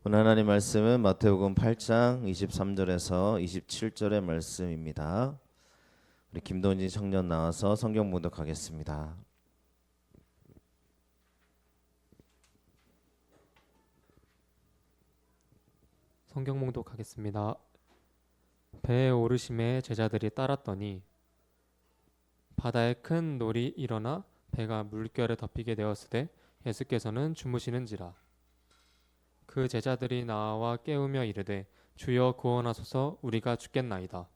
오늘 하나님 말씀은 마태복음 8장 23절에서 27절의 말씀입니다. 우리 김동진 청년 나와서 성경 봉독하겠습니다. 성경 봉독하겠습니다. 배에 오르심에 제자들이 따랐더니 바다에 큰 놀이 일어나 배가 물결에 덮이게 되었으되 예수께서는 주무시는지라. 그 제자들이 나와 깨우며 이르되 주여 구원하소서, 우리가 죽겠나이다.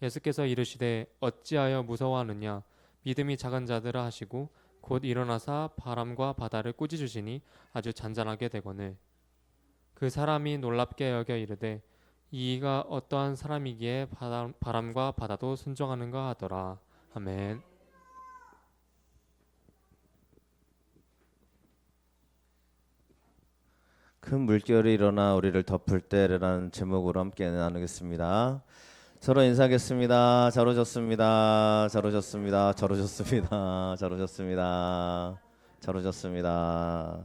예수께서 이르시되 어찌하여 무서워하느냐, 믿음이 작은 자들아 하시고 곧 일어나사 바람과 바다를 꾸짖으시니 아주 잔잔하게 되거늘. 그 사람이 놀랍게 여겨 이르되 이가 어떠한 사람이기에 바람과 바다도 순종하는가 하더라. 아멘. 큰 물결이 일어나 우리를 덮을 때라는 제목으로 함께 나누겠습니다. 서로 인사하겠습니다. 잘 오셨습니다. 잘 오셨습니다. 잘 오셨습니다. 잘 오셨습니다. 잘 오셨습니다.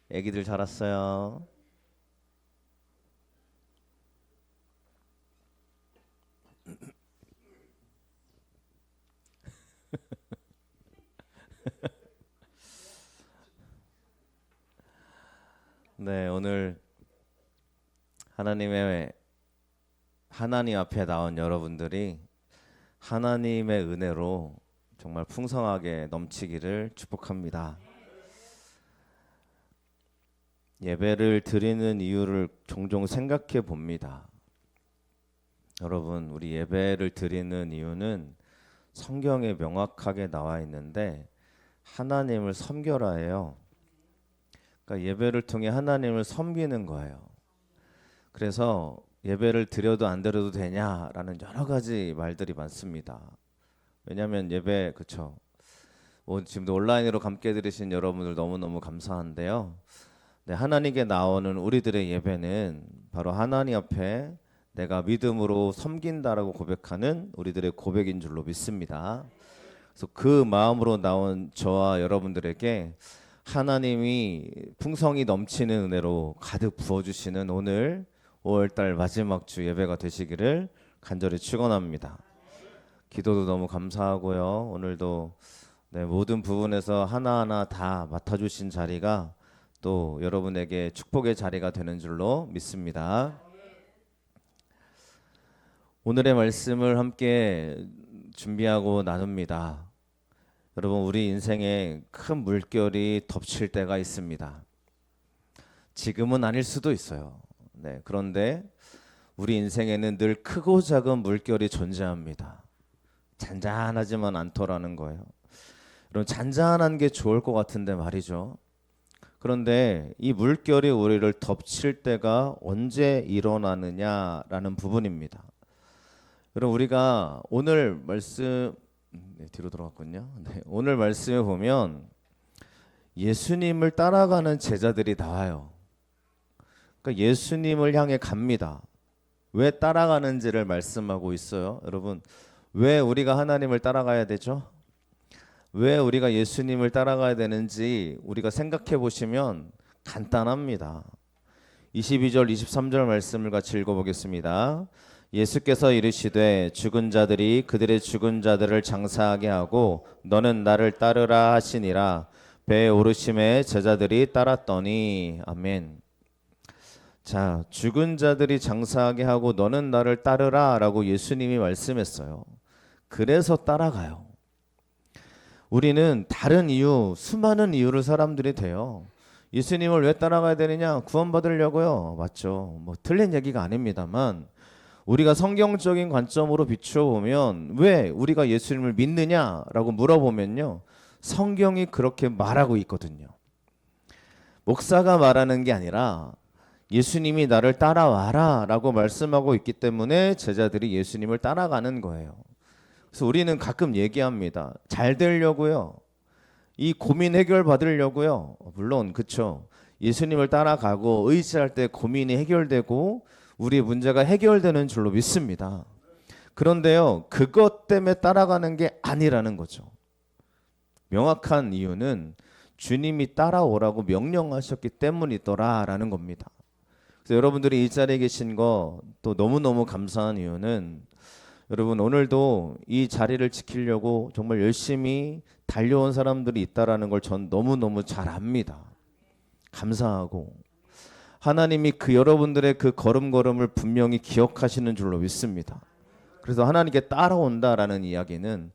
애기들 잘 왔어요. 네, 오늘 하나님 앞에 나온 여러분들이 하나님의 은혜로 정말 풍성하게 넘치기를 축복합니다. 예배를 드리는 이유를 종종 생각해 봅니다. 여러분, 우리 예배를 드리는 이유는 성경에 명확하게 나와 있는데 하나님을 섬겨라 해요. 그러니까 예배를 통해 하나님을 섬기는 거예요. 그래서 예배를 드려도 안 드려도 되냐라는 여러 가지 말들이 많습니다. 왜냐하면 예배 그쵸? 지금도 온라인으로 함께 들으신 여러분들 너무너무 감사한데요. 네, 하나님께 나오는 우리들의 예배는 바로 하나님 앞에 내가 믿음으로 섬긴다라고 고백하는 우리들의 고백인 줄로 믿습니다. 그래서 그 마음으로 나온 저와 여러분들에게 하나님이 풍성이 넘치는 은혜로 가득 부어주시는 오늘 5월달 마지막 주 예배가 되시기를 간절히 축원합니다. 기도도 너무 감사하고요. 오늘도 모든 부분에서 하나하나 다 맡아주신 자리가 또 여러분에게 축복의 자리가 되는 줄로 믿습니다. 오늘의 말씀을 함께 준비하고 나눕니다. 여러분, 우리 인생에 큰 물결이 덮칠 때가 있습니다. 지금은 아닐 수도 있어요. 그런데 우리 인생에는 늘 크고 작은 물결이 존재합니다. 잔잔하지만 않더라는 거예요. 여러분, 잔잔한 게 좋을 것 같은데 말이죠. 그런데 이 물결이 우리를 덮칠 때가 언제 일어나느냐라는 부분입니다. 여러분, 우리가 오늘 말씀 뒤로 들어갔군요. 오늘 말씀에 보면 예수님을 따라가는 제자들이 나와요. 그러니까 예수님을 향해 갑니다. 왜 따라가는지를 말씀하고 있어요. 여러분, 왜 우리가 하나님을 따라가야 되죠? 왜 우리가 예수님을 따라가야 되는지 우리가 생각해 보시면 간단합니다. 22절 23절 말씀을 같이 읽어보겠습니다. 예수께서 이르시되 죽은 자들이 그들의 죽은 자들을 장사하게 하고 너는 나를 따르라 하시니라. 배에 오르심에 제자들이 따랐더니. 아멘. 자, 죽은 자들이 장사하게 하고 너는 나를 따르라 라고 예수님이 말씀했어요. 그래서 따라가요. 우리는 다른 이유, 수많은 이유를 사람들이 돼요. 예수님을 왜 따라가야 되느냐? 구원받으려고요. 맞죠? 틀린 얘기가 아닙니다만 우리가 성경적인 관점으로 비춰보면 왜 우리가 예수님을 믿느냐라고 물어보면요, 성경이 그렇게 말하고 있거든요. 목사가 말하는 게 아니라 예수님이 나를 따라와라 라고 말씀하고 있기 때문에 제자들이 예수님을 따라가는 거예요. 그래서 우리는 가끔 얘기합니다. 잘 되려고요, 이 고민 해결 받으려고요. 물론 그쵸, 예수님을 따라가고 의지할 때 고민이 해결되고 우리 문제가 해결되는 줄로 믿습니다. 그런데요, 그것 때문에 따라가는 게 아니라는 거죠. 명확한 이유는 주님이 따라오라고 명령하셨기 때문이더라라는 겁니다. 그래서 여러분들이 이 자리에 계신 거 또 너무너무 감사한 이유는 여러분 오늘도 이 자리를 지키려고 정말 열심히 달려온 사람들이 있다라는 걸 전 너무너무 잘 압니다. 감사하고 하나님이 그 여러분들의 그 걸음걸음을 분명히 기억하시는 줄로 믿습니다. 그래서 하나님께 따라온다라는 이야기는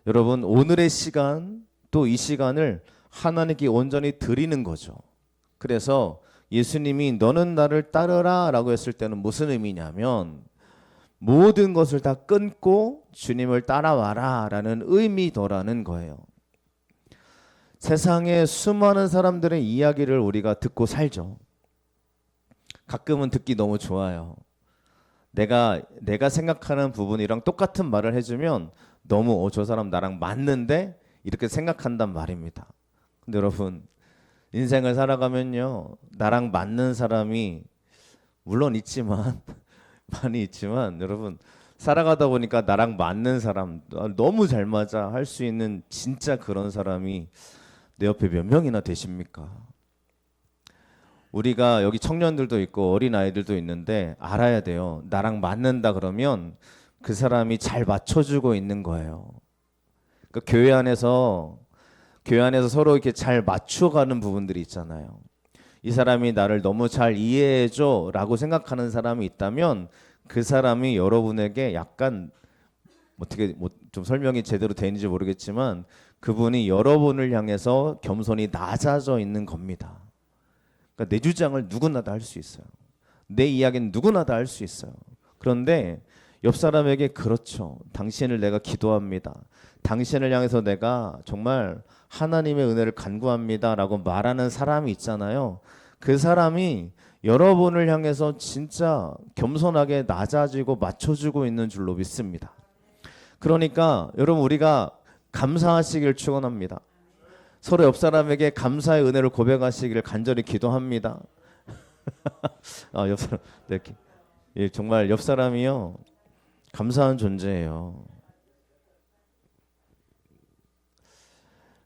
여러분 오늘의 시간 또 이 시간을 하나님께 온전히 드리는 거죠. 그래서 예수님이 너는 나를 따르라 라고 했을 때는 무슨 의미냐면 모든 것을 다 끊고 주님을 따라와라 라는 의미더라는 거예요. 세상에 수많은 사람들의 이야기를 우리가 듣고 살죠. 가끔은 듣기 너무 좋아요. 내가 생각하는 부분이랑 똑같은 말을 해주면 너무 저 사람 나랑 맞는데 이렇게 생각한단 말입니다. 근데 여러분 인생을 살아가면요 나랑 맞는 사람이 물론 있지만 많이 있지만 여러분 살아가다 보니까 나랑 맞는 사람 너무 잘 맞아 할 수 있는 진짜 그런 사람이 내 옆에 몇 명이나 되십니까? 우리가 여기 청년들도 있고 어린 아이들도 있는데 알아야 돼요. 나랑 맞는다 그러면 그 사람이 잘 맞춰주고 있는 거예요. 그러니까 교회 안에서 서로 이렇게 잘 맞춰가는 부분들이 있잖아요. 이 사람이 나를 너무 잘 이해해줘라고 생각하는 사람이 있다면 그 사람이 여러분에게 약간 어떻게 좀 설명이 제대로 되는지 모르겠지만 그분이 여러분을 향해서 겸손히 낮아져 있는 겁니다. 그러니까 내 주장을 누구나 다 할 수 있어요. 내 이야기는 누구나 다 할 수 있어요. 그런데 옆 사람에게 그렇죠. 당신을 내가 기도합니다. 당신을 향해서 내가 정말 하나님의 은혜를 간구합니다라고 말하는 사람이 있잖아요. 그 사람이 여러분을 향해서 진짜 겸손하게 낮아지고 맞춰주고 있는 줄로 믿습니다. 그러니까 여러분 우리가 감사하시길 축원합니다. 서로 옆 사람에게 감사의 은혜를 고백하시기를 간절히 기도합니다. 옆 사람, 네, 예, 정말 옆 사람이요 감사한 존재예요.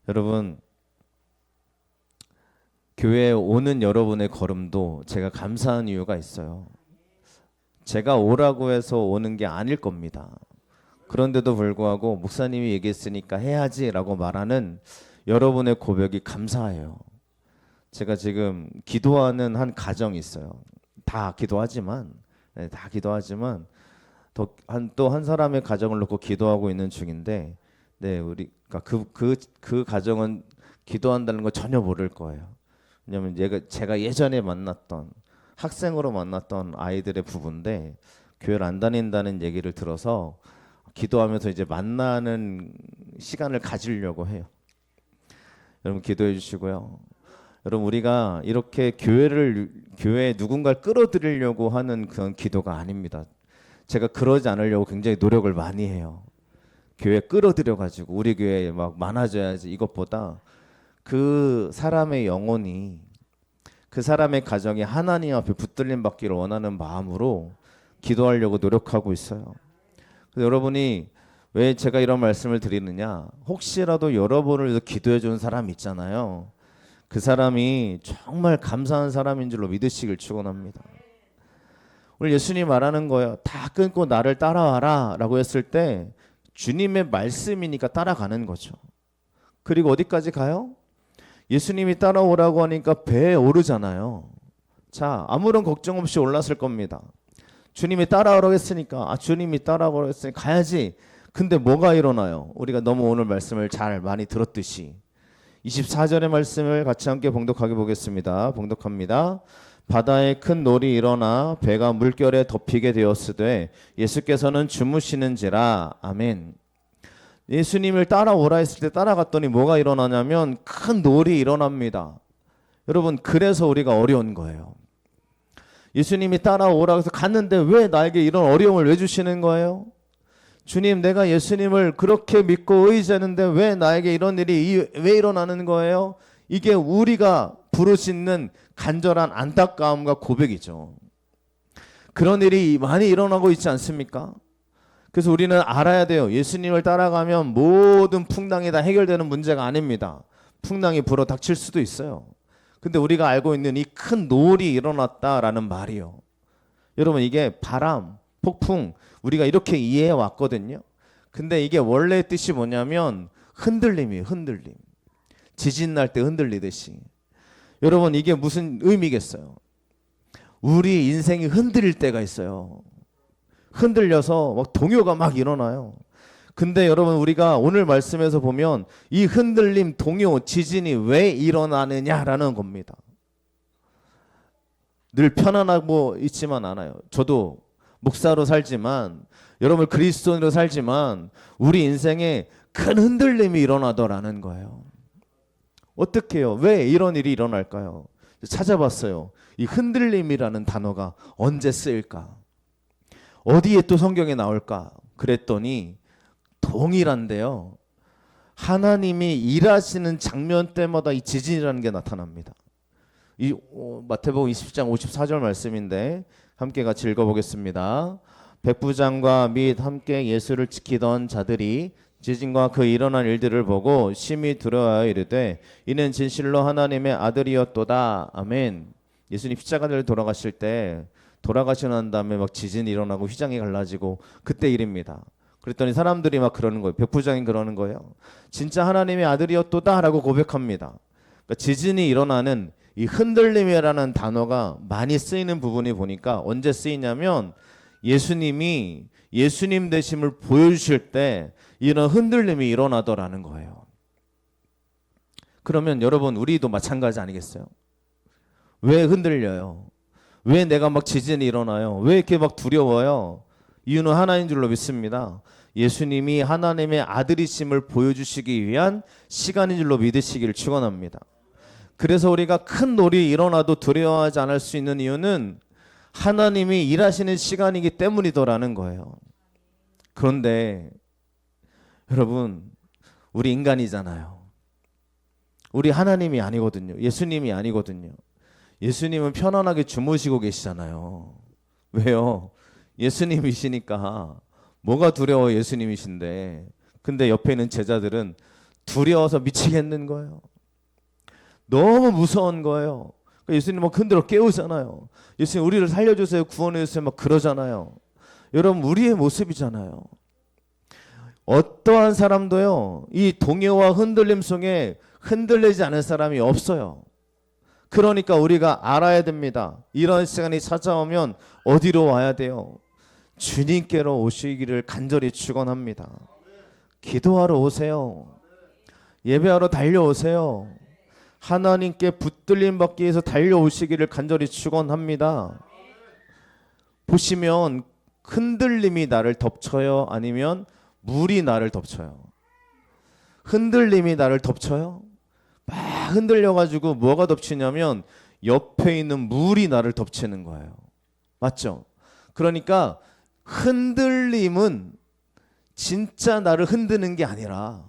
여러분 교회에 오는 여러분의 걸음도 제가 감사한 이유가 있어요. 제가 오라고 해서 오는 게 아닐 겁니다. 그런데도 불구하고 목사님이 얘기했으니까 해야지라고 말하는 여러분의 고백이 감사해요. 제가 지금 기도하는 한 가정이 있어요. 다 기도하지만 또 한 사람의 가정을 놓고 기도하고 있는 중인데, 네 우리가 그 가정은 기도한다는 거 전혀 모를 거예요. 왜냐하면 제가 예전에 만났던 학생으로 만났던 아이들의 부부인데 교회를 안 다닌다는 얘기를 들어서 기도하면서 이제 만나는 시간을 가지려고 해요. 여러분 기도해 주시고요. 여러분 우리가 이렇게 교회에 누군가를 끌어들이려고 하는 그런 기도가 아닙니다. 제가 그러지 않으려고 굉장히 노력을 많이 해요. 교회 끌어들여 가지고 우리 교회에 막 많아져야지 이것보다 그 사람의 영혼이 그 사람의 가정이 하나님 앞에 붙들림 받기를 원하는 마음으로 기도하려고 노력하고 있어요. 그래서 여러분이 왜 제가 이런 말씀을 드리느냐, 혹시라도 여러분을 위해서 기도해 주는 사람 있잖아요. 그 사람이 정말 감사한 사람인 줄로 믿으시길 축원합니다. 오늘 예수님 말하는 거예요. 다 끊고 나를 따라와라 라고 했을 때 주님의 말씀이니까 따라가는 거죠. 그리고 어디까지 가요? 예수님이 따라오라고 하니까 배에 오르잖아요. 자, 아무런 걱정 없이 올랐을 겁니다. 주님이 따라오라고 했으니까 주님이 따라오라고 했으니까 가야지. 근데 뭐가 일어나요? 우리가 너무 오늘 말씀을 잘 많이 들었듯이 24절의 말씀을 같이 함께 봉독하게 보겠습니다. 봉독합니다. 바다에 큰 놀이 일어나 배가 물결에 덮이게 되었으되 예수께서는 주무시는지라. 아멘. 예수님을 따라오라 했을 때 따라갔더니 뭐가 일어나냐면 큰 놀이 일어납니다. 여러분 그래서 우리가 어려운 거예요. 예수님이 따라오라 해서 갔는데 왜 나에게 이런 어려움을 왜 주시는 거예요? 주님, 내가 예수님을 그렇게 믿고 의지하는데 왜 나에게 이런 일이 왜 일어나는 거예요? 이게 우리가 부르짖는 간절한 안타까움과 고백이죠. 그런 일이 많이 일어나고 있지 않습니까? 그래서 우리는 알아야 돼요. 예수님을 따라가면 모든 풍랑이 다 해결되는 문제가 아닙니다. 풍랑이 불어 닥칠 수도 있어요. 근데 우리가 알고 있는 이 큰 노을이 일어났다라는 말이요. 여러분 이게 바람, 폭풍 우리가 이렇게 이해해 왔거든요. 근데 이게 원래 뜻이 뭐냐면 흔들림이에요. 흔들림. 지진 날 때 흔들리듯이. 여러분 이게 무슨 의미겠어요? 우리 인생이 흔들릴 때가 있어요. 흔들려서 막 동요가 막 일어나요. 근데 여러분 우리가 오늘 말씀에서 보면 이 흔들림, 동요, 지진이 왜 일어나느냐라는 겁니다. 늘 편안하고 있지만 않아요. 저도 목사로 살지만 여러분 그리스도인으로 살지만 우리 인생에 큰 흔들림이 일어나더라는 거예요. 어떻게 해요? 왜 이런 일이 일어날까요? 찾아봤어요. 이 흔들림이라는 단어가 언제 쓰일까? 어디에 또 성경에 나올까? 그랬더니 동일한데요. 하나님이 일하시는 장면 때마다 이 지진이라는 게 나타납니다. 이 마태복음 20장 54절 말씀인데 함께 같이 읽어보겠습니다. 백부장과 및 함께 예수를 지키던 자들이 지진과 그 일어난 일들을 보고 심히 두려워하여 이르되 이는 진실로 하나님의 아들이었도다. 아멘. 예수님 십자가를 돌아가실 때 돌아가시고 난 다음에 막 지진이 일어나고 휘장이 갈라지고 그때 일입니다. 그랬더니 사람들이 막 그러는 거예요. 백부장이 그러는 거예요. 진짜 하나님의 아들이었도다라고 고백합니다. 그러니까 지진이 일어나는 이 흔들림이라는 단어가 많이 쓰이는 부분이 보니까 언제 쓰이냐면 예수님이 예수님 되심을 보여주실 때 이런 흔들림이 일어나더라는 거예요. 그러면 여러분 우리도 마찬가지 아니겠어요? 왜 흔들려요? 왜 내가 막 지진이 일어나요? 왜 이렇게 막 두려워요? 이유는 하나인 줄로 믿습니다. 예수님이 하나님의 아들이심을 보여주시기 위한 시간인 줄로 믿으시기를 축원합니다. 그래서 우리가 큰 놀이 일어나도 두려워하지 않을 수 있는 이유는 하나님이 일하시는 시간이기 때문이더라는 거예요. 그런데 여러분 우리 인간이잖아요. 우리 하나님이 아니거든요. 예수님이 아니거든요. 예수님은 편안하게 주무시고 계시잖아요. 왜요? 예수님이시니까 뭐가 두려워 예수님이신데. 근데 옆에 있는 제자들은 두려워서 미치겠는 거예요. 너무 무서운 거예요. 예수님 막 흔들어 깨우잖아요. 예수님 우리를 살려주세요, 구원해주세요 막 그러잖아요. 여러분 우리의 모습이잖아요. 어떠한 사람도요 이 동요와 흔들림 속에 흔들리지 않은 사람이 없어요. 그러니까 우리가 알아야 됩니다. 이런 시간이 찾아오면 어디로 와야 돼요? 주님께로 오시기를 간절히 축원합니다. 기도하러 오세요. 예배하러 달려오세요. 하나님께 붙들림 받기 위해서 달려오시기를 간절히 축원합니다. 보시면 흔들림이 나를 덮쳐요? 아니면 물이 나를 덮쳐요? 흔들림이 나를 덮쳐요? 막 흔들려가지고 뭐가 덮치냐면 옆에 있는 물이 나를 덮치는 거예요. 맞죠? 그러니까 흔들림은 진짜 나를 흔드는 게 아니라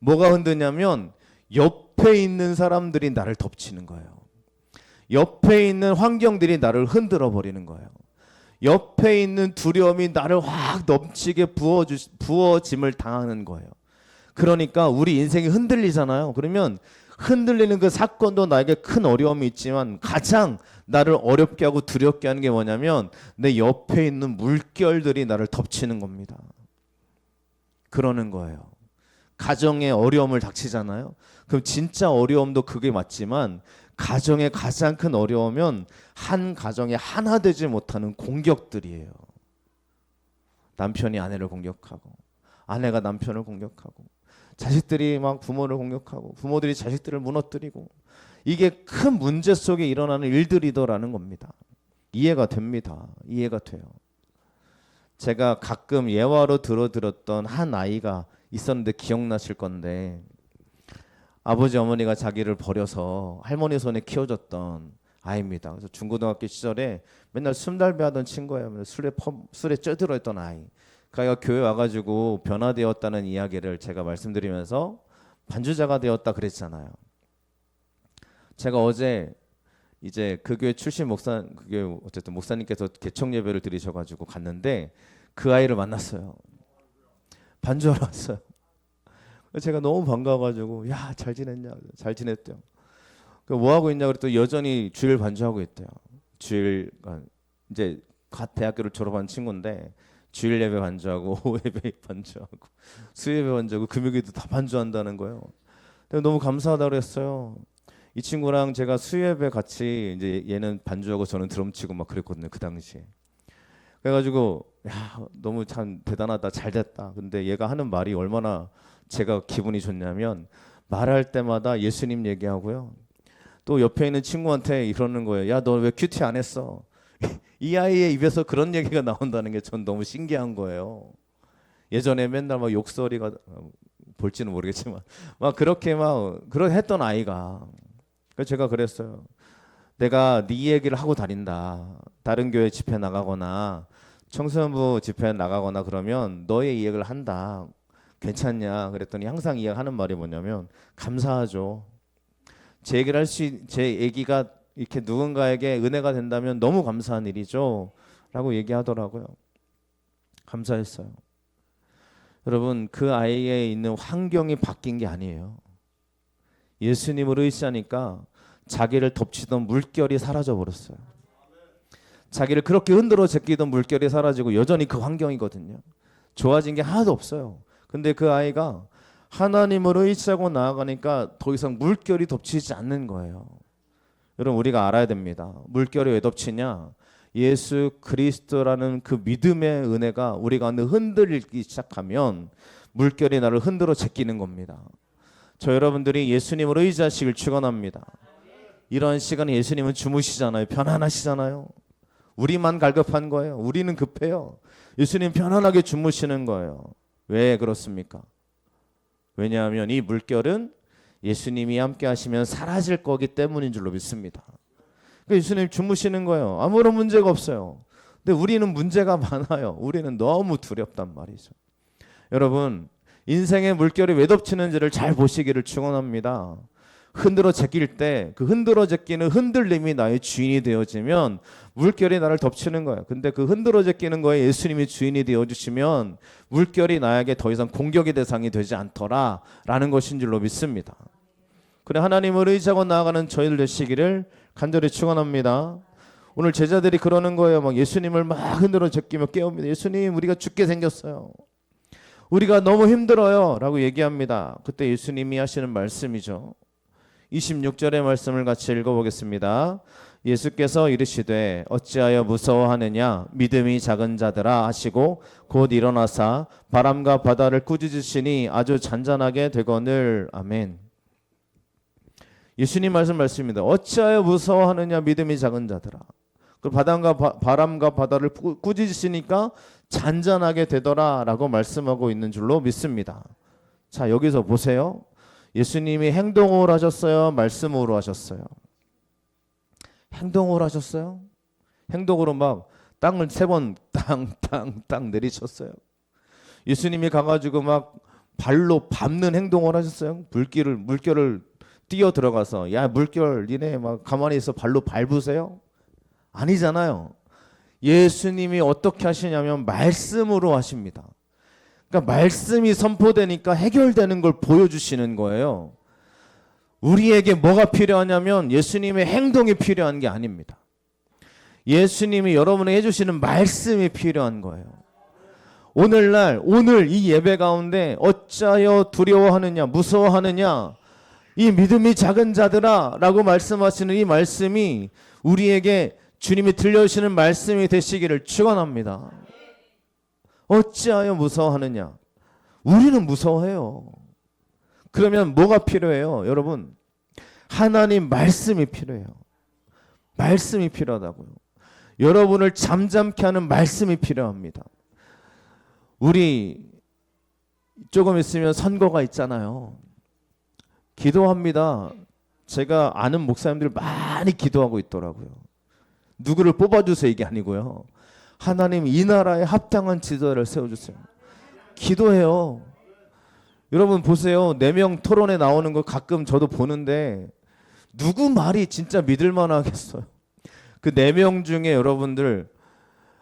뭐가 흔드냐면 옆에 있는 사람들이 나를 덮치는 거예요. 옆에 있는 환경들이 나를 흔들어 버리는 거예요. 옆에 있는 두려움이 나를 확 넘치게 부어짐을 당하는 거예요. 그러니까 우리 인생이 흔들리잖아요. 그러면 흔들리는 그 사건도 나에게 큰 어려움이 있지만 가장 나를 어렵게 하고 두렵게 하는 게 뭐냐면 내 옆에 있는 물결들이 나를 덮치는 겁니다. 그러는 거예요. 가정에 어려움을 닥치잖아요. 그럼 진짜 어려움도 그게 맞지만 가정의 가장 큰 어려움은 한 가정에 하나 되지 못하는 공격들이에요. 남편이 아내를 공격하고 아내가 남편을 공격하고 자식들이 막 부모를 공격하고 부모들이 자식들을 무너뜨리고 이게 큰 문제 속에 일어나는 일들이더라는 겁니다. 이해가 됩니다. 이해가 돼요. 제가 가끔 예화로 들었던 한 아이가 있었는데 기억나실 건데 아버지 어머니가 자기를 버려서 할머니 손에 키워줬던 아이입니다. 그래서 중고등학교 시절에 맨날 순달배하던 친구예요. 술에 쪄들어있던 아이. 그 아이가 교회 와가지고 변화되었다는 이야기를 제가 말씀드리면서 반주자가 되었다 그랬잖아요. 제가 어제 이제 그 교회 출신 그게 어쨌든 목사님께서 개척 예배를 드리셔가지고 갔는데 그 아이를 만났어요. 반주하러 왔어요. 제가 너무 반가워가지고 야 잘 지냈냐? 잘 지냈대요. 뭐 하고 있냐 그랬더니 여전히 주일 반주하고 있대요. 주일 이제 갓 대학교를 졸업한 친구인데 주일 예배 반주하고 오후 예배 반주하고 수요예배 반주하고 금요일도 다 반주한다는 거예요. 근데 너무 감사하다고 그랬어요. 이 친구랑 제가 수요예배 같이 이제 얘는 반주하고 저는 드럼 치고 막 그랬거든요, 그 당시에. 그래가지고 야, 너무 참 대단하다, 잘 됐다. 근데 얘가 하는 말이 얼마나 제가 기분이 좋냐면 말할 때마다 예수님 얘기하고요. 또 옆에 있는 친구한테 이러는 거예요. 야, 너 왜 큐티 안 했어? 이 아이의 입에서 그런 얘기가 나온다는 게 전 너무 신기한 거예요. 예전에 맨날 막 욕설이가 볼지는 모르겠지만 막 그렇게 막 그런 했던 아이가. 그래서 제가 그랬어요. 내가 네 얘기를 하고 다닌다. 다른 교회 집회 나가거나 청소년부 집회 나가거나 그러면 너의 이 얘기를 한다. 괜찮냐? 그랬더니 항상 이야기하는 말이 뭐냐면 감사하죠. 제 얘기를 제 얘기가 이렇게 누군가에게 은혜가 된다면 너무 감사한 일이죠. 라고 얘기하더라고요. 감사했어요. 여러분, 그 아이에 있는 환경이 바뀐 게 아니에요. 예수님을 의지하니까 자기를 덮치던 물결이 사라져 버렸어요. 자기를 그렇게 흔들어 제끼던 물결이 사라지고 여전히 그 환경이거든요. 좋아진 게 하나도 없어요. 근데 그 아이가 하나님을 의지하고 나아가니까 더 이상 물결이 덮치지 않는 거예요. 여러분, 우리가 알아야 됩니다. 물결이 왜 덮치냐? 예수 그리스도라는 그 믿음의 은혜가 우리가 흔들리기 시작하면 물결이 나를 흔들어 제끼는 겁니다. 저 여러분들이 예수님을 의지하시길 축원합니다. 이런 시간에 예수님은 주무시잖아요. 편안하시잖아요. 우리만 갈급한 거예요. 우리는 급해요. 예수님 편안하게 주무시는 거예요. 왜 그렇습니까? 왜냐하면 이 물결은 예수님이 함께 하시면 사라질 거기 때문인 줄로 믿습니다. 그러니까 예수님 주무시는 거예요. 아무런 문제가 없어요. 근데 우리는 문제가 많아요. 우리는 너무 두렵단 말이죠. 여러분, 인생의 물결이 왜 덮치는지를 잘 보시기를 축원합니다. 흔들어 제낄 때 그 흔들어 제끼는 흔들림이 나의 주인이 되어지면 물결이 나를 덮치는 거예요. 근데 그 흔들어 제끼는 거에 예수님이 주인이 되어주시면 물결이 나에게 더 이상 공격의 대상이 되지 않더라라는 것인 줄로 믿습니다. 그래, 하나님을 의지하고 나아가는 저희들 되시기를 간절히 축원합니다. 오늘 제자들이 그러는 거예요. 막 예수님을 막 흔들어 제끼며 깨웁니다. 예수님, 우리가 죽게 생겼어요. 우리가 너무 힘들어요 라고 얘기합니다. 그때 예수님이 하시는 말씀이죠. 26절의 말씀을 같이 읽어보겠습니다. 예수께서 이르시되 어찌하여 무서워하느냐 믿음이 작은 자들아 하시고 곧 일어나사 바람과 바다를 꾸짖으시니 아주 잔잔하게 되거늘. 아멘. 예수님 말씀입니다. 어찌하여 무서워하느냐 믿음이 작은 자들아. 그 바람과 바다를 꾸짖으시니까 잔잔하게 되더라 라고 말씀하고 있는 줄로 믿습니다. 자, 여기서 보세요. 예수님이 행동으로 하셨어요? 말씀으로 하셨어요? 행동으로 하셨어요? 행동으로 막 땅을 3번 땅 내리쳤어요. 예수님이 가가지고 막 발로 밟는 행동을 하셨어요? 물결을 뛰어 들어가서 야 물결 니네 막 가만히 있어 발로 밟으세요? 아니잖아요. 예수님이 어떻게 하시냐면 말씀으로 하십니다. 그러니까 말씀이 선포되니까 해결되는 걸 보여주시는 거예요. 우리에게 뭐가 필요하냐면 예수님의 행동이 필요한 게 아닙니다. 예수님이 여러분에게 해주시는 말씀이 필요한 거예요. 오늘 이 예배 가운데 어찌하여 두려워하느냐 무서워하느냐 이 믿음이 작은 자들아 라고 말씀하시는 이 말씀이 우리에게 주님이 들려주시는 말씀이 되시기를 축원합니다. 어찌하여 무서워하느냐? 우리는 무서워해요. 그러면 뭐가 필요해요? 여러분, 하나님 말씀이 필요해요. 말씀이 필요하다고요. 여러분을 잠잠케 하는 말씀이 필요합니다. 우리 조금 있으면 선거가 있잖아요. 기도합니다. 제가 아는 목사님들 많이 기도하고 있더라고요. 누구를 뽑아주세요 이게 아니고요. 하나님 이 나라에 합당한 지도자를 세워주세요. 기도해요. 여러분 보세요. 4명 토론에 나오는 거 가끔 저도 보는데 누구 말이 진짜 믿을만 하겠어요. 그 4명 중에 여러분들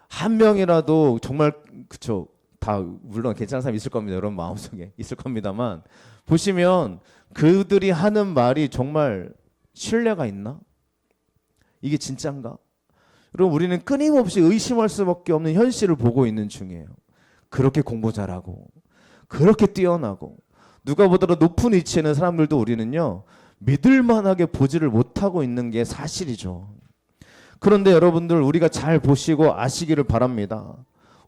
한 명이라도 정말 그쵸 다 물론 괜찮은 사람 있을 겁니다. 여러분 마음속에 있을 겁니다만 보시면 그들이 하는 말이 정말 신뢰가 있나? 이게 진짠가? 여러분 우리는 끊임없이 의심할 수밖에 없는 현실을 보고 있는 중이에요. 그렇게 공부 잘하고 그렇게 뛰어나고 누가 보더라도 높은 위치에 있는 사람들도 우리는요 믿을만하게 보지를 못하고 있는 게 사실이죠. 그런데 여러분들 우리가 잘 보시고 아시기를 바랍니다.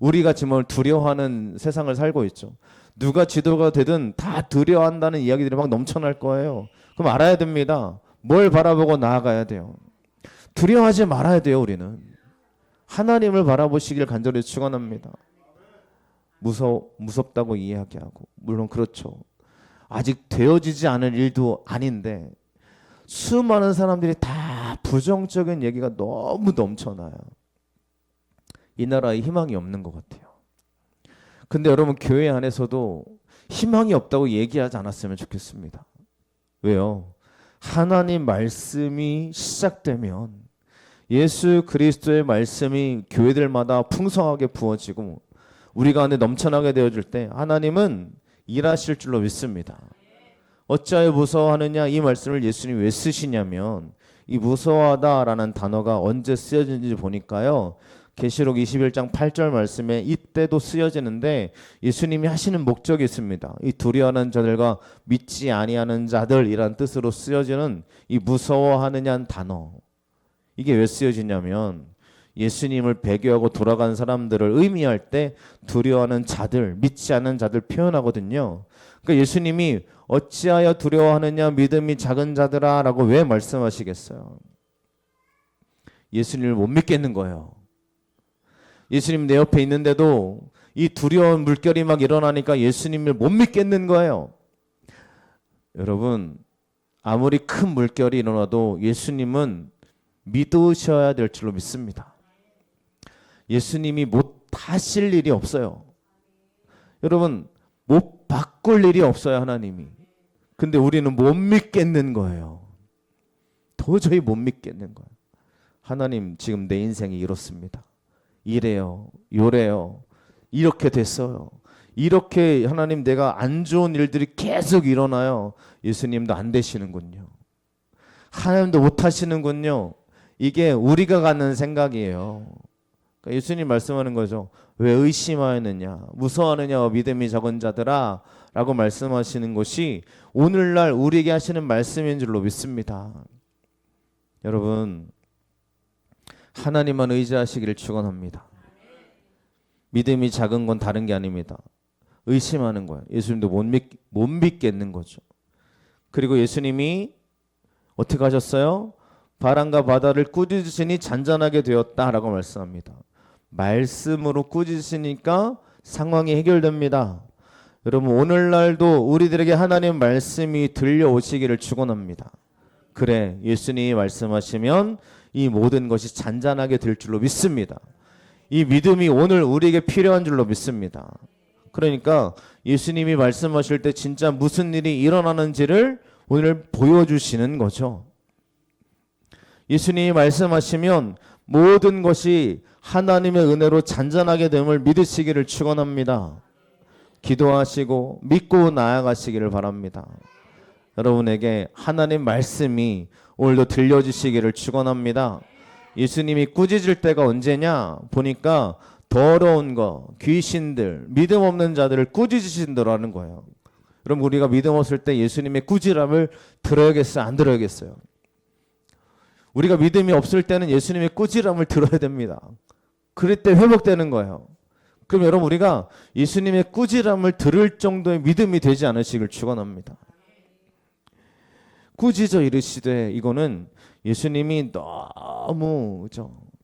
우리가 정말 두려워하는 세상을 살고 있죠. 누가 지도가 되든 다 두려워한다는 이야기들이 막 넘쳐날 거예요. 그럼 알아야 됩니다. 뭘 바라보고 나아가야 돼요. 두려워하지 말아야 돼요. 우리는 하나님을 바라보시길 간절히 축원합니다. 무섭다고 이야기하고 물론 그렇죠. 아직 되어지지 않은 일도 아닌데 수많은 사람들이 다 부정적인 얘기가 너무 넘쳐나요. 이 나라에 희망이 없는 것 같아요. 근데 여러분 교회 안에서도 희망이 없다고 얘기하지 않았으면 좋겠습니다. 왜요? 하나님 말씀이 시작되면 예수 그리스도의 말씀이 교회들마다 풍성하게 부어지고 우리 가운데 넘쳐나게 되어질 때 하나님은 일하실 줄로 믿습니다. 어찌하여 무서워하느냐 이 말씀을 예수님이 왜 쓰시냐면 이 무서워하다라는 단어가 언제 쓰여진지 보니까요. 계시록 21장 8절 말씀에 이때도 쓰여지는데 예수님이 하시는 목적이 있습니다. 이 두려워하는 자들과 믿지 아니하는 자들이란 뜻으로 쓰여지는 이 무서워하느냐는 단어. 이게 왜 쓰여지냐면 예수님을 배교하고 돌아간 사람들을 의미할 때 두려워하는 자들, 믿지 않는 자들 표현하거든요. 그러니까 예수님이 어찌하여 두려워하느냐 믿음이 작은 자들아 라고 왜 말씀하시겠어요? 예수님을 못 믿겠는 거예요. 예수님 내 옆에 있는데도 이 두려운 물결이 막 일어나니까 예수님을 못 믿겠는 거예요. 여러분 아무리 큰 물결이 일어나도 예수님은 믿으셔야 될 줄로 믿습니다. 예수님이 못 하실 일이 없어요. 여러분 못 바꿀 일이 없어요. 하나님이. 근데 우리는 못 믿겠는 거예요. 도저히 못 믿겠는 거예요. 하나님 지금 내 인생이 이렇습니다. 이래요 요래요 이렇게 됐어요. 이렇게 하나님 내가 안 좋은 일들이 계속 일어나요. 예수님도 안 되시는군요. 하나님도 못 하시는군요. 이게 우리가 갖는 생각이에요. 그러니까 예수님 말씀하는 거죠. 왜 의심하느냐 무서워하느냐 믿음이 적은 자들아 라고 말씀하시는 것이 오늘날 우리에게 하시는 말씀인 줄로 믿습니다. 여러분 하나님만 의지하시기를 축원합니다. 믿음이 작은 건 다른 게 아닙니다. 의심하는 거예요. 예수님도 못 믿겠는 거죠. 그리고 예수님이 어떻게 하셨어요? 바람과 바다를 꾸짖으시니 잔잔하게 되었다라고 말씀합니다. 말씀으로 꾸짖으시니까 상황이 해결됩니다. 여러분 오늘날도 우리들에게 하나님 말씀이 들려오시기를 축원합니다. 그래 예수님이 말씀하시면 이 모든 것이 잔잔하게 될 줄로 믿습니다. 이 믿음이 오늘 우리에게 필요한 줄로 믿습니다. 그러니까 예수님이 말씀하실 때 진짜 무슨 일이 일어나는지를 오늘 보여주시는 거죠. 예수님이 말씀하시면 모든 것이 하나님의 은혜로 잔잔하게 됨을 믿으시기를 축원합니다. 기도하시고 믿고 나아가시기를 바랍니다. 여러분에게 하나님 말씀이 오늘도 들려주시기를 축원합니다. 예수님이 꾸짖을 때가 언제냐 보니까 더러운 거, 귀신들, 믿음 없는 자들을 꾸짖으신다라는 거예요. 그럼 우리가 믿음 없을 때 예수님의 꾸지람을 들어야겠어요? 안 들어야겠어요? 우리가 믿음이 없을 때는 예수님의 꾸지람을 들어야 됩니다. 그럴 때 회복되는 거예요. 그럼 여러분 우리가 예수님의 꾸지람을 들을 정도의 믿음이 되지 않으시길 축원합니다. 꾸짖어 이르시되 이거는 예수님이 너무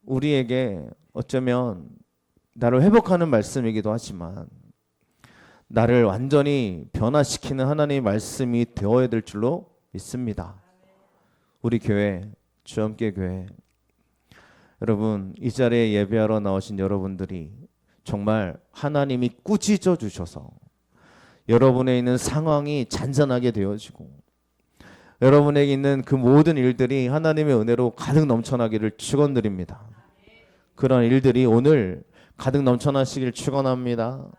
우리에게 어쩌면 나를 회복하는 말씀이기도 하지만 나를 완전히 변화시키는 하나님의 말씀이 되어야 될 줄로 믿습니다. 우리 교회 주함께 교회 여러분 이 자리에 예배하러 나오신 여러분들이 정말 하나님이 꾸짖어 주셔서 여러분에 있는 상황이 잔잔하게 되어지고 여러분에게 있는 그 모든 일들이 하나님의 은혜로 가득 넘쳐나기를 축원드립니다. 그런 일들이 오늘 가득 넘쳐나시길 축원합니다.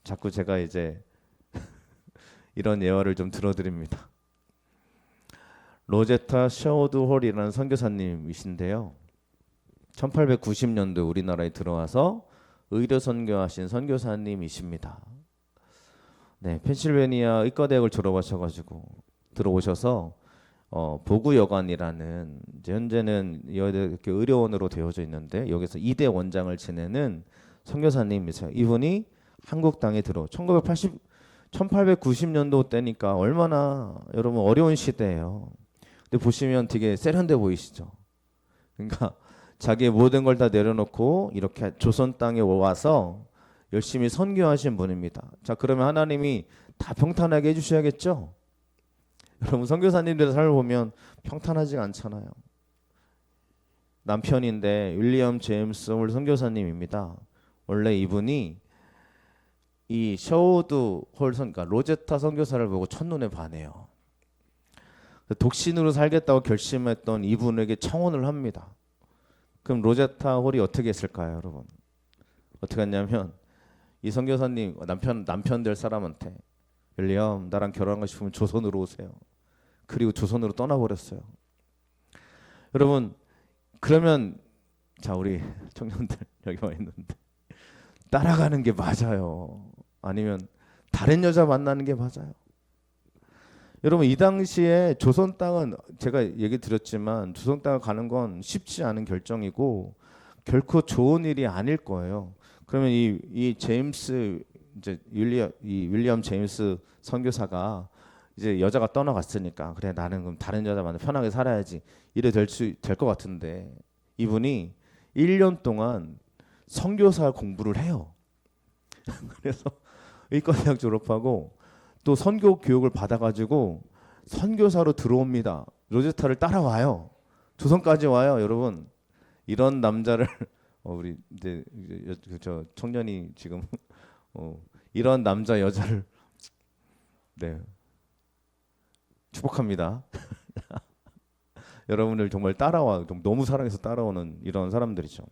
자꾸 제가 이제 이런 예화를 좀 들어드립니다. 로제타 셔우드 홀이라는 선교사님이신데요. 1890년도 우리나라에 들어와서 의료 선교하신 선교사님이십니다. 네, 펜실베니아 의과대학을 졸업하셔가지고 들어오셔서 보구여관이라는 이제 현재는 여대학교 의료원으로 되어져 있는데 여기서 2대 원장을 지내는 선교사님이세요. 이분이 한국 땅에 1890년도 때니까 얼마나 여러분 어려운 시대예요. 근데 보시면 되게 세련돼 보이시죠? 그러니까 자기의 모든 걸 다 내려놓고 이렇게 조선 땅에 와서 열심히 선교하신 분입니다. 자, 그러면 하나님이 다 평탄하게 해주셔야겠죠? 여러분 선교사님들의 삶을 보면 평탄하지가 않잖아요. 남편인데 윌리엄 제임스 홀 선교사님입니다. 원래 이분이 이 셔우드 홀 그러니까 로제타 선교사를 보고 첫눈에 반해요. 독신으로 살겠다고 결심했던 이분에게 청혼을 합니다. 그럼 로제타 홀이 어떻게 했을까요, 여러분? 어떻게 했냐면 이 선교사님 남편 될 사람한테 윌리엄 나랑 결혼하고 싶으면 조선으로 오세요. 그리고 조선으로 떠나버렸어요. 여러분 그러면 자 우리 청년들 여기 와 있는데 따라가는 게 맞아요? 아니면 다른 여자 만나는 게 맞아요? 여러분 이 당시에 조선 땅은 제가 얘기 드렸지만 조선 땅을 가는 건 쉽지 않은 결정이고 결코 좋은 일이 아닐 거예요. 그러면 이 제임스 이제 윌리엄 제임스 선교사가 이제 여자가 떠나갔으니까 그래 나는 그럼 다른 여자 만나 편하게 살아야지 이래 될 것 같은데 이분이 1년 동안 선교사 공부를 해요. 그래서 의과대학 졸업하고 또 선교 교육을 받아가지고 선교사로 들어옵니다. 로제타를 따라와요. 조선까지 와요, 여러분. 이런 남자를 우리 이제 저 청년이 지금 이런 남자 여자를 네 축복합니다. 여러분을 정말 따라와 너무 사랑해서 따라오는 이런 사람들이죠.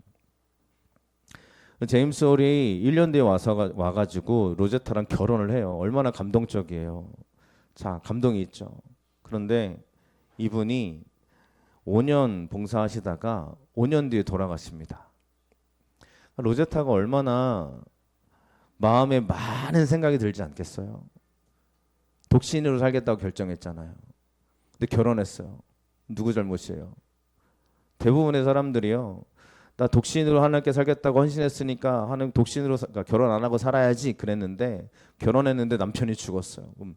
제임스 홀이 1년 뒤에 와가지고 로제타랑 결혼을 해요. 얼마나 감동적이에요. 자, 감동이 있죠. 그런데 이분이 5년 봉사하시다가 5년 뒤에 돌아가십니다. 로제타가 얼마나 마음에 많은 생각이 들지 않겠어요? 독신으로 살겠다고 결정했잖아요. 근데 결혼했어요. 누구 잘못이에요? 대부분의 사람들이요. 나 독신으로 하나님께 살겠다고 헌신했으니까 하나님 독신으로 그러니까 결혼 안 하고 살아야지 그랬는데 결혼했는데 남편이 죽었어요. 그럼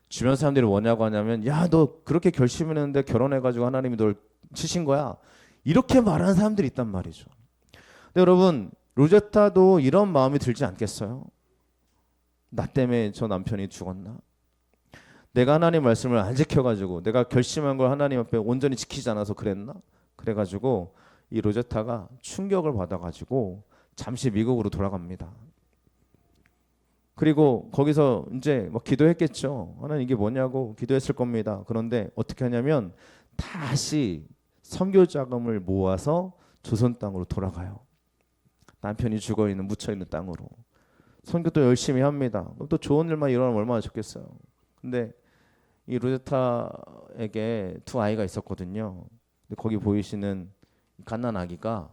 주변 사람들이 뭐냐고 하냐면 야, 너 그렇게 결심했는데 결혼해가지고 하나님이 널 치신 거야. 이렇게 말하는 사람들이 있단 말이죠. 근데 여러분 로제타도 이런 마음이 들지 않겠어요? 나 때문에 저 남편이 죽었나? 내가 하나님 말씀을 안 지켜가지고 내가 결심한 걸 하나님 앞에 온전히 지키지 않아서 그랬나? 그래가지고 이 로제타가 충격을 받아가지고 잠시 미국으로 돌아갑니다. 그리고 거기서 이제 막 기도했겠죠. 하나님 이게 뭐냐고 기도했을 겁니다. 그런데 어떻게 하냐면 다시 선교 자금을 모아서 조선 땅으로 돌아가요. 남편이 죽어 있는 묻혀 있는 땅으로 선교도 열심히 합니다. 그럼 또 좋은 일만 일어나면 얼마나 좋겠어요. 근데 이 로제타에게 두 아이가 있었거든요. 근데 거기 보이시는 갓난 아기가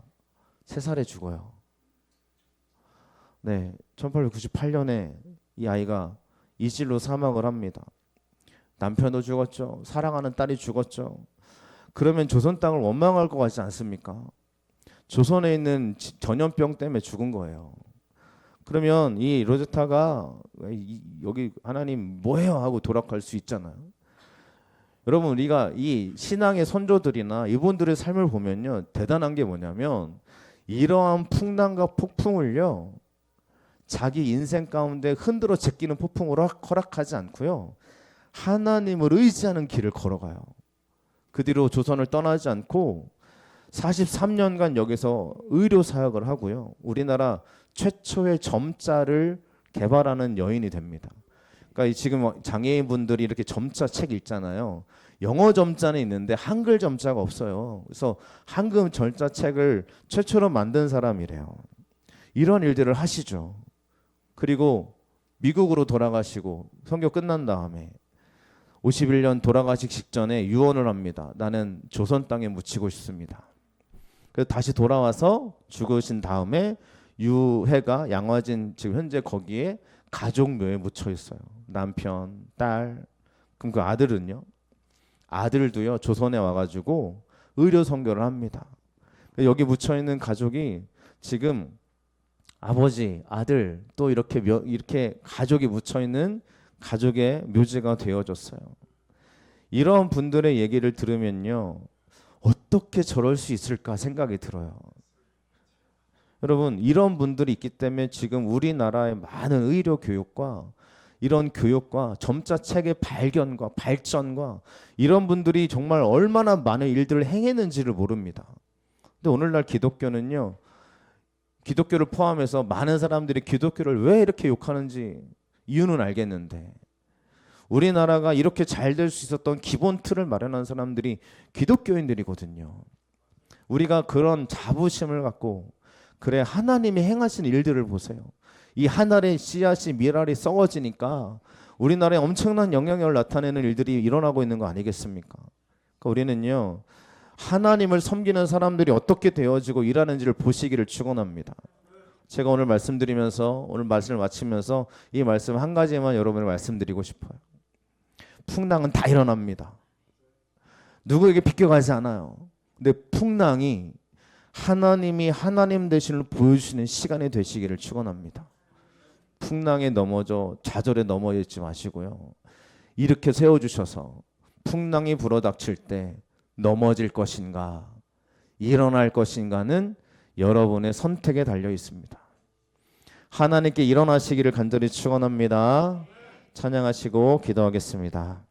3살에 죽어요. 네, 1898년에 이 아이가 이질로 사망을 합니다. 남편도 죽었죠. 사랑하는 딸이 죽었죠. 그러면 조선 땅을 원망할 것 같지 않습니까? 조선에 있는 전염병 때문에 죽은 거예요. 그러면 이 로제타가 여기 하나님 뭐해요 하고 돌아갈 수 있잖아요. 여러분 우리가 이 신앙의 선조들이나 이분들의 삶을 보면요 대단한 게 뭐냐면 이러한 풍랑과 폭풍을요 자기 인생 가운데 흔들어 제끼는 폭풍으로 허락하지 않고요 하나님을 의지하는 길을 걸어가요. 그 뒤로 조선을 떠나지 않고 43년간 여기서 의료 사역을 하고요 우리나라 최초의 점자를 개발하는 여인이 됩니다. 그러니까 지금 장애인분들이 이렇게 점자 책 읽잖아요. 영어 점자는 있는데 한글 점자가 없어요. 그래서 한글 점자 책을 최초로 만든 사람이래요. 이런 일들을 하시죠. 그리고 미국으로 돌아가시고 선교 끝난 다음에 51년 돌아가시기 직전에 유언을 합니다. 나는 조선 땅에 묻히고 싶습니다. 그래서 다시 돌아와서 죽으신 다음에 유해가 양화진 지금 현재 거기에 가족묘에 묻혀 있어요. 남편, 딸, 그럼 그 아들은요? 아들도요 조선에 와가지고 의료 선교를 합니다. 여기 묻혀 있는 가족이 지금 아버지, 아들 또 이렇게 가족이 묻혀 있는 가족의 묘지가 되어졌어요. 이런 분들의 얘기를 들으면요, 어떻게 저럴 수 있을까 생각이 들어요. 여러분, 이런 분들이 있기 때문에 지금 우리나라의 많은 의료 교육과 이런 교육과 점자 책의 발견과 발전과 이런 분들이 정말 얼마나 많은 일들을 행했는지를 모릅니다. 근데 오늘날 기독교는요, 기독교를 포함해서 많은 사람들이 기독교를 왜 이렇게 욕하는지 이유는 알겠는데, 우리나라가 이렇게 잘 될 수 있었던 기본 틀을 마련한 사람들이 기독교인들이거든요. 우리가 그런 자부심을 갖고, 그래, 하나님이 행하신 일들을 보세요. 이 하늘의 씨앗이 미랄이 썩어지니까 우리나라에 엄청난 영향력을 나타내는 일들이 일어나고 있는 거 아니겠습니까? 그러니까 우리는요, 하나님을 섬기는 사람들이 어떻게 되어지고 일하는지를 보시기를 축원합니다. 제가 오늘 말씀드리면서, 오늘 말씀을 마치면서 이 말씀 한 가지만 여러분을 말씀드리고 싶어요. 풍랑은 다 일어납니다. 누구에게 비껴가지 않아요. 근데 풍랑이 하나님이 하나님 되심을 보여주시는 시간이 되시기를 축원합니다. 풍랑에 넘어져 좌절에 넘어져 있지 마시고요. 이렇게 세워주셔서 풍랑이 불어닥칠 때 넘어질 것인가 일어날 것인가는 여러분의 선택에 달려 있습니다. 하나님께 일어나시기를 간절히 축원합니다. 찬양하시고 기도하겠습니다.